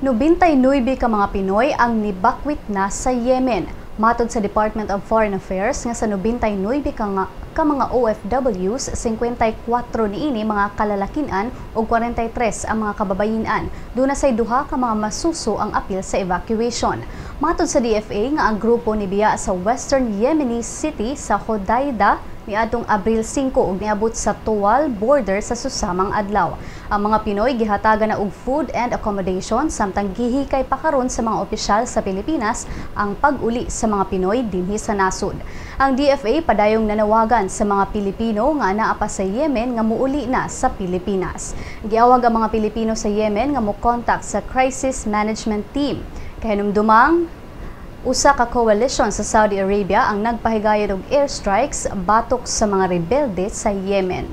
99 ka mga Pinoy ang nibakwit na sa Yemen. Matod sa Department of Foreign Affairs nga sa 99 ka mga OFWs, 54 niini mga kalalakinan ug 43 ang mga kababayinan. Duna say duha ka mga masuso ang apil sa evacuation. Matod sa DFA nga ang grupo nibiya sa Western Yemeni City sa Hodeidah niadtong Abril 5 ug niabot sa Tuwal border sa susamang adlaw. Ang mga Pinoy gihatagan na og food and accommodation samtang gihikay pa karon sa mga opisyal sa Pilipinas ang pag-uli sa mga Pinoy dinhi sa nasod. Ang DFA padayong nanawagan sa mga Pilipino nga anaa pa sa Yemen nga muuli na sa Pilipinas. Giawag ang mga Pilipino sa Yemen nga mo-contact sa Crisis Management Team. Kahinumdumang usa ka coalition sa Saudi Arabia ang nagpahigayad og airstrikes batok sa mga rebelde sa Yemen.